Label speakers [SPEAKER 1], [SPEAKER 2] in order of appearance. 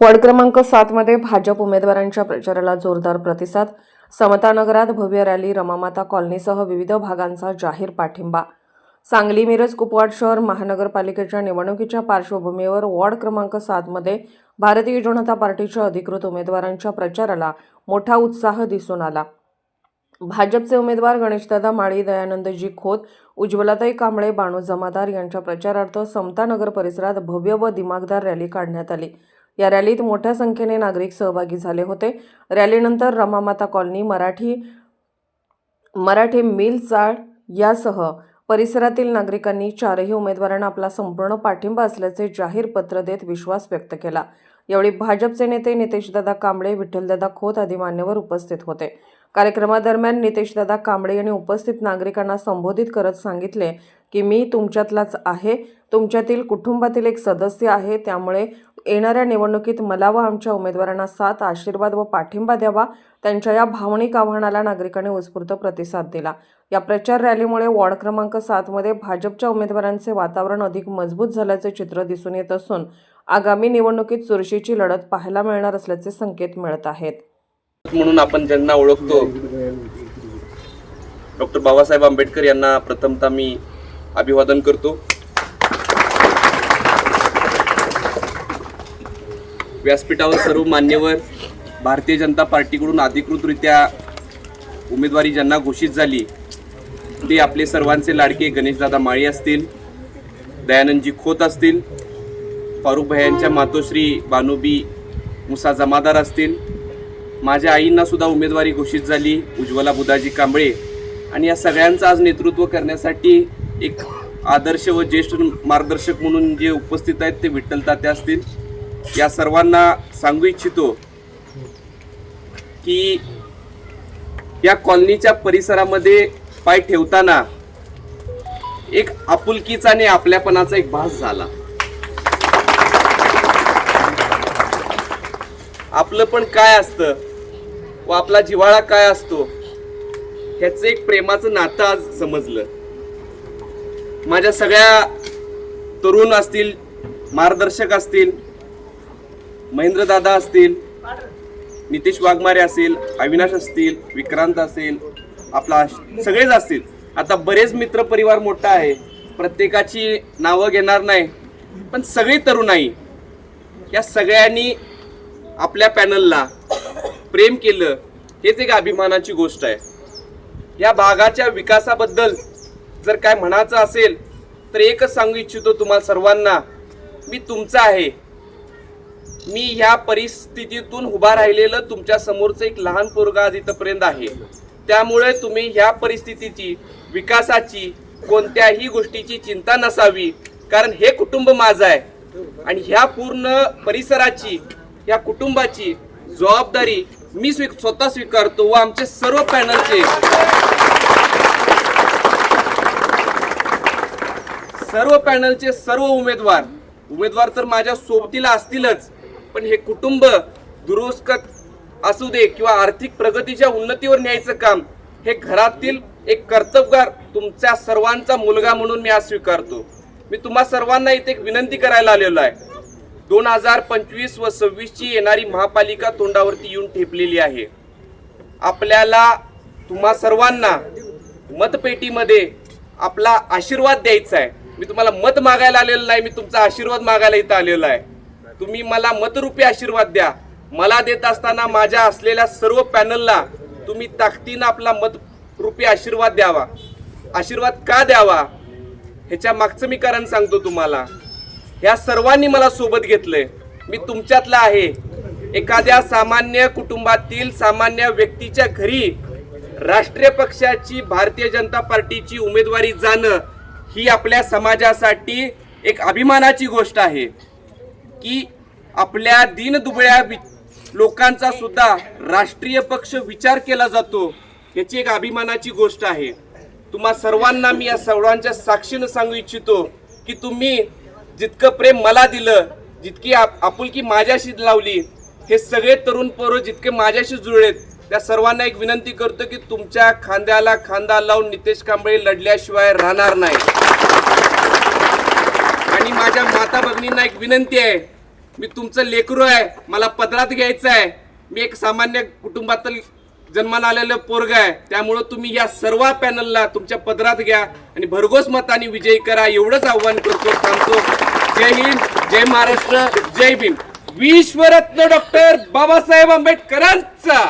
[SPEAKER 1] Ward क्रमांक 7 मध्ये भाजप उमेदवारांच्या प्रचाराला जोरदार प्रतिसाद. समतानगरात भव्य रॅली, रमामाता कॉलनीसह विविध भागांचा जाहीर पाठिंबा. सांगली, मिरज, कुपवाड शहर महानगरपालिकेच्या निवडणुकीच्या पार्श्वभूमीवर वॉर्ड क्रमांक 7 मध्ये भारतीय जनता पार्टीच्या अधिकृत उमेदवारांच्या प्रचाराला मोठा उत्साह दिसून आला. भाजपचे उमेदवार गणेशदादा माळी, दयानंदजी खोत, उज्ज्वलाताई कांबळे, बाणू जमादार यांच्या प्रचारार्थ समतानगर परिसरात भव्य व दिमागदार रॅली काढण्यात आली. या रॅलीत मोठ्या संख्येने नागरिक सहभागी झाले होते. रॅलीनंतर रमामाता कॉलनी, मराठी मिल चाळ यासह परिसरातील नागरिकांनी चारही उमेदवारांना आपला संपूर्ण पाठिंबा असल्याचे जाहीर पत्र देत विश्वास व्यक्त केला. यावेळी भाजपचे नेते नितेशदादा कांबळे, विठ्ठलदादा खोत आदी मान्यवर उपस्थित होते. कार्यक्रमादरम्यान नितेशदादा कांबळे यांनी उपस्थित नागरिकांना संबोधित करत सांगितले की मी तुमच्यातलाच आहे, तुमच्यातील कुटुंबातील एक सदस्य आहे. त्यामुळे येणाऱ्या निवडणुकीत मला व आमच्या उमेदवारांना साथ, आशीर्वाद व पाठिंबा द्यावा. त्यांच्या या भावनिक आवाहनाला नागरिकांनी उत्स्फूर्त प्रतिसाद दिला. या प्रचार रॅलीमुळे वॉर्ड क्रमांक 7 मध्ये भाजपच्या उमेदवारांचे वातावरण अधिक मजबूत झाल्याचे चित्र दिसून येत असून आगामी निवडणुकीत चुरशीची लढत पाहायला मिळणार असल्याचे संकेत मिळत आहेत.
[SPEAKER 2] म्हणून आपण ज्यांना ओळखतो, डॉक्टर बाबासाहेब आंबेडकर यांना प्रथमतः मी अभिवादन करतो. व्यासपीठावर सर्व मान्यवर, भारतीय जनता पार्टीकडून अधिकृतरित्या उमेदवारी ज्यांना घोषित झाली ते आपले सर्वांचे लाडके गणेशदादा माळी असतील, दयानंदजी खोत असतील, फारुख भैयांच्या मातोश्री बानूबी मुसा जमादार असतील, माझ्या आईंना सुद्धा उमेदवारी घोषित झाली, उज्ज्वला बुधाजी कांबळे. आणि या सगळ्यांचं आज नेतृत्व करण्यासाठी एक आदर्श व ज्येष्ठ मार्गदर्शक म्हणून जे उपस्थित आहेत ते विठ्ठल तात्या असतील. या सर्वांना सांगू इच्छितो की या कॉलनीच्या परिसरामध्ये पाय ठेवताना एक आपुलकीचा आणि आपल्यापणाचा एक भास झाला. आपलं पण काय असतं व आपला जिव्हाळा काय असतो ह्याचं एक प्रेमाचं नातं आज समजलं. माझ्या सगळ्या तरुण असतील, मार्गदर्शक असतील, महेंद्रदादा असतील, नितेश वाघमारे असेल, अविनाश असतील, विक्रांत असेल, आपला सगळेच असतील. आता बरेच मित्र परिवार मोठा आहे, प्रत्येकाची नावं घेणार नाही, पण सगळी तरुणाई या सगळ्यांनी आपल्या पॅनलला प्रेम केलं, हेच एक अभिमानाची गोष्ट आहे. या भागाच्या विकासाबद्दल जर काय म्हणायचं असेल तर एकच सांगू इच्छितो तुम्हाला सर्वांना, मी तुमचा आहे. मी ह्या परिस्थितीतून उभा राहिलेलं तुमच्या समोरचं एक लहान पोरगा आज इथपर्यंत आहे. त्यामुळे तुम्ही ह्या परिस्थितीची, विकासाची, कोणत्याही गोष्टीची चिंता नसावी, कारण हे कुटुंब माझं आहे आणि ह्या पूर्ण परिसराची, या कुटुंबाची जबाबदारी मी स्वतः स्वीकारतो व आमचे सर्व पॅनलचे सर्व उमेदवार तर माझ्या सोबतीला असतीलच, पण हे कुटुंब दुरुस्त असू दे किंवा आर्थिक प्रगतीच्या उन्नतीवर न्यायचं काम हे घरातील एक कर्तबगार तुमच्या सर्वांचा मुलगा म्हणून मी आज स्वीकारतो. मी तुम्हा सर्वांना इथे एक विनंती करायला आलेलो आहे. 2025 व 26ची येणारी महापालिका तोंडावरती येऊन ठेपलेली आहे. आपल्याला तुम्हा सर्वांना मतपेटीमध्ये आपला आशीर्वाद द्यायचा आहे. मी तुम्हाला मत मागायला आलेलो नाही, मी तुमचा आशीर्वाद मागायला इथं आलेलो आहे. तुम्ही मला मतरूपी आशीर्वाद द्या. मला देत असताना माझ्या असलेल्या सर्व पॅनलला तुम्ही ताकदीनं आपला मतरूपी आशीर्वाद द्यावा. आशीर्वाद का द्यावा ह्याच्या मागचं मी कारण सांगतो तुम्हाला. ह्या सर्वांनी मला सोबत घेतलंय, मी तुमच्यातला आहे. एखाद्या सामान्य कुटुंबातील सामान्य व्यक्तीच्या घरी राष्ट्रीय पक्षाची, भारतीय जनता पार्टीची उमेदवारी जाणं ही आपल्या समाजासाठी एक अभिमानाची गोष्ट आहे की आपल्या दीनदुबळ्या लोकांचा सुद्धा राष्ट्रीय पक्ष विचार केला जातो, याची एक अभिमानाची गोष्ट आहे. तुम्हा सर्वांना मी या सर्वांच्या साक्षीनं सांगू इच्छितो की तुम्ही जितकं प्रेम मला दिलं, जितकी आपुलकी माझ्याशी लावली, हे सगळे तरुण पोरं जितके माझ्याशी जुळलेत त्या सर्वांना एक विनंती करतो की तुमच्या खांद्याला खांदा लावून नितेश कांबळे लढल्याशिवाय राहणार नाही. आणि माझ्या माता भगिनींना एक विनंती आहे मी तुमचं लेकरू आहे, मला पदरात घ्यायचं आहे. मी एक सामान्य कुटुंबातील जन्माला आलेलं पोरग आहे. त्यामुळं तुम्ही या सर्व पॅनलला तुमच्या पदरात घ्या आणि भरघोस मताने विजयी करा, एवढंच आव्हान करतो. थांबतो. जय हिंद, जय महाराष्ट्र, जय भीम. विश्वरत्न डॉक्टर बाबासाहेब आंबेडकरांचा